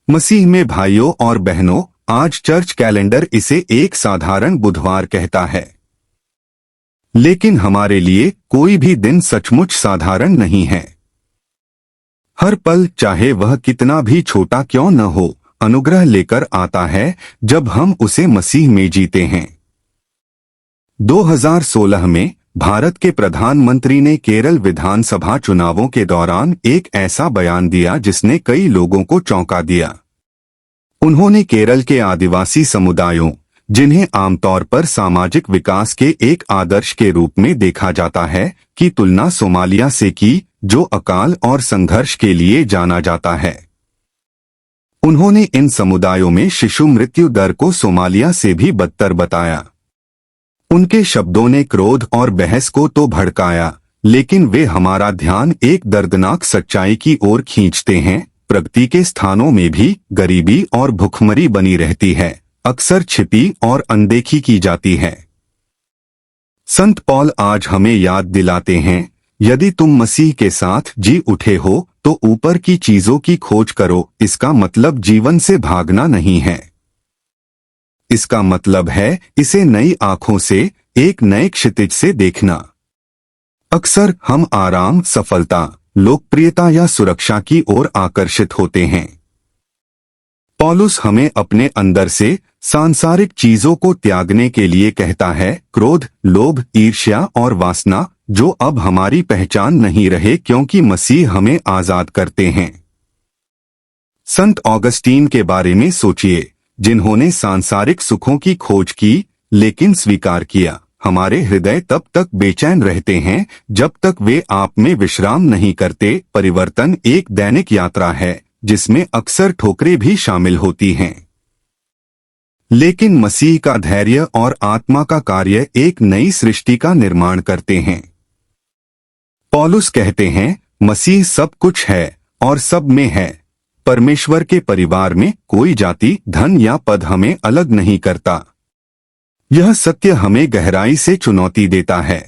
मसीह में भाइयों और बहनों, आज चर्च कैलेंडर इसे एक साधारण बुधवार कहता है, लेकिन हमारे लिए कोई भी दिन सचमुच साधारण नहीं है। हर पल, चाहे वह कितना भी छोटा क्यों न हो, अनुग्रह लेकर आता है जब हम उसे मसीह में जीते हैं। 2016 में भारत के प्रधानमंत्री ने केरल विधानसभा चुनावों के दौरान एक ऐसा बयान दिया जिसने कई लोगों को चौंका दिया। उन्होंने केरल के आदिवासी समुदायों, जिन्हें आमतौर पर सामाजिक विकास के एक आदर्श के रूप में देखा जाता है, की तुलना सोमालिया से की, जो अकाल और संघर्ष के लिए जाना जाता है। उन्होंने इन समुदायों में शिशु मृत्यु दर को सोमालिया से भी बदतर बताया। उनके शब्दों ने क्रोध और बहस को तो भड़काया, लेकिन वे हमारा ध्यान एक दर्दनाक सच्चाई की ओर खींचते हैं। प्रगति के स्थानों में भी गरीबी और भुखमरी बनी रहती है, अक्सर छिपी और अनदेखी की जाती है। संत पौल आज हमें याद दिलाते हैं, यदि तुम मसीह के साथ जी उठे हो तो ऊपर की चीजों की खोज करो। इसका मतलब जीवन से भागना नहीं है। इसका मतलब है इसे नई आंखों से, एक नए क्षितिज से देखना। अक्सर हम आराम, सफलता, लोकप्रियता या सुरक्षा की ओर आकर्षित होते हैं। पौलुस हमें अपने अंदर से सांसारिक चीजों को त्यागने के लिए कहता है, क्रोध, लोभ, ईर्ष्या और वासना, जो अब हमारी पहचान नहीं रहे क्योंकि मसीह हमें आजाद करते हैं। संत ऑगस्टीन के बारे में सोचिए, जिन्होंने सांसारिक सुखों की खोज की लेकिन स्वीकार किया, हमारे हृदय तब तक बेचैन रहते हैं जब तक वे आप में विश्राम नहीं करते। परिवर्तन एक दैनिक यात्रा है जिसमें अक्सर ठोकरें भी शामिल होती हैं, लेकिन मसीह का धैर्य और आत्मा का कार्य एक नई सृष्टि का निर्माण करते हैं। पौलुस कहते हैं, मसीह सब कुछ है और सब में है। परमेश्वर के परिवार में कोई जाति, धन या पद हमें अलग नहीं करता। यह सत्य हमें गहराई से चुनौती देता है।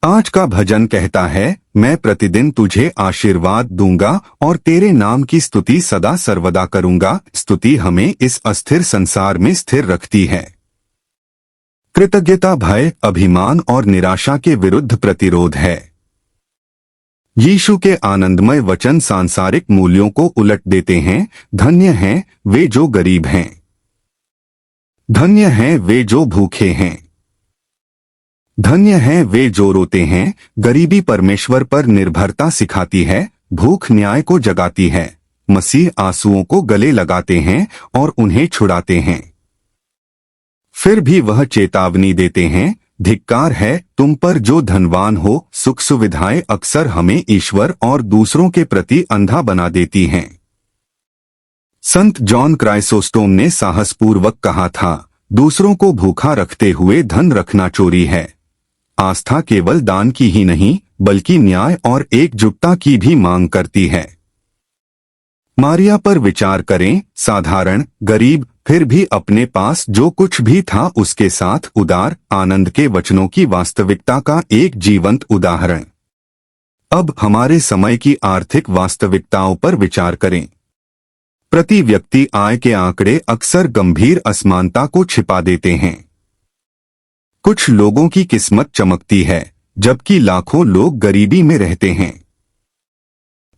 आज का भजन कहता है, मैं प्रतिदिन तुझे आशीर्वाद दूंगा और तेरे नाम की स्तुति सदा सर्वदा करूंगा। स्तुति हमें इस अस्थिर संसार में स्थिर रखती है। कृतज्ञता भय, अभिमान और निराशा के विरुद्ध प्रतिरोध है। यीशु के आनंदमय वचन सांसारिक मूल्यों को उलट देते हैं। धन्य हैं वे जो गरीब हैं, धन्य हैं वे जो भूखे हैं, धन्य हैं वे जो रोते हैं। गरीबी परमेश्वर पर निर्भरता सिखाती है, भूख न्याय को जगाती है। मसीह आंसुओं को गले लगाते हैं और उन्हें छुड़ाते हैं। फिर भी वह चेतावनी देते हैं, धिक्कार है तुम पर जो धनवान हो। सुख सुविधाएं अक्सर हमें ईश्वर और दूसरों के प्रति अंधा बना देती हैं। संत जॉन क्राइसोस्टोम ने साहसपूर्वक कहा था, दूसरों को भूखा रखते हुए धन रखना चोरी है। आस्था केवल दान की ही नहीं, बल्कि न्याय और एकजुटता की भी मांग करती है। मारिया पर विचार करें, साधारण, गरीब, फिर भी अपने पास जो कुछ भी था उसके साथ उदार, आनंद के वचनों की वास्तविकता का एक जीवंत उदाहरण। अब हमारे समय की आर्थिक वास्तविकताओं पर विचार करें। प्रति व्यक्ति आय के आंकड़े अक्सर गंभीर असमानता को छिपा देते हैं। कुछ लोगों की किस्मत चमकती है, जबकि लाखों लोग गरीबी में रहते हैं।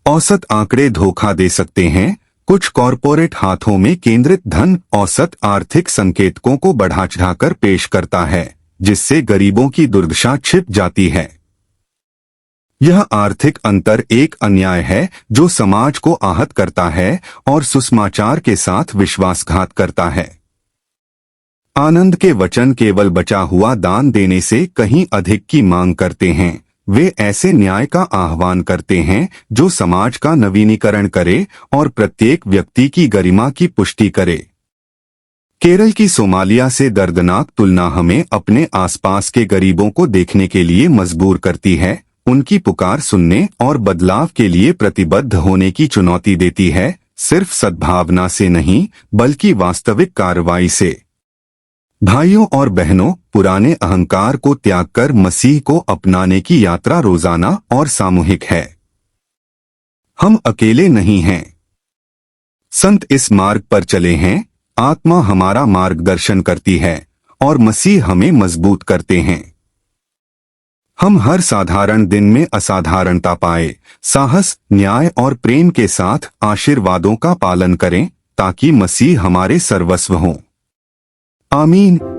औसत आंकड़े धोखा दे सकते हैं। कुछ कॉरपोरेट हाथों में केंद्रित धन औसत आर्थिक संकेतकों को बढ़ा चढ़ाकर पेश करता है, जिससे गरीबों की दुर्दशा छिप जाती है। यह आर्थिक अंतर एक अन्याय है जो समाज को आहत करता है और सुसमाचार के साथ विश्वासघात करता है। आनंद के वचन केवल बचा हुआ दान देने से कहीं अधिक की मांग करते हैं। वे ऐसे न्याय का आह्वान करते हैं जो समाज का नवीनीकरण करे और प्रत्येक व्यक्ति की गरिमा की पुष्टि करे। केरल की सोमालिया से दर्दनाक तुलना हमें अपने आसपास के गरीबों को देखने के लिए मजबूर करती है, उनकी पुकार सुनने और बदलाव के लिए प्रतिबद्ध होने की चुनौती देती है, सिर्फ सद्भावना से नहीं बल्कि वास्तविक कार्रवाई से। भाइयों और बहनों, पुराने अहंकार को त्याग कर मसीह को अपनाने की यात्रा रोजाना और सामूहिक है। हम अकेले नहीं हैं। संत इस मार्ग पर चले हैं, आत्मा हमारा मार्गदर्शन करती है और मसीह हमें मजबूत करते हैं। हम हर साधारण दिन में असाधारणता पाए, साहस, न्याय और प्रेम के साथ आशीर्वादों का पालन करें ताकि मसीह हमारे सर्वस्व हों। आमीन।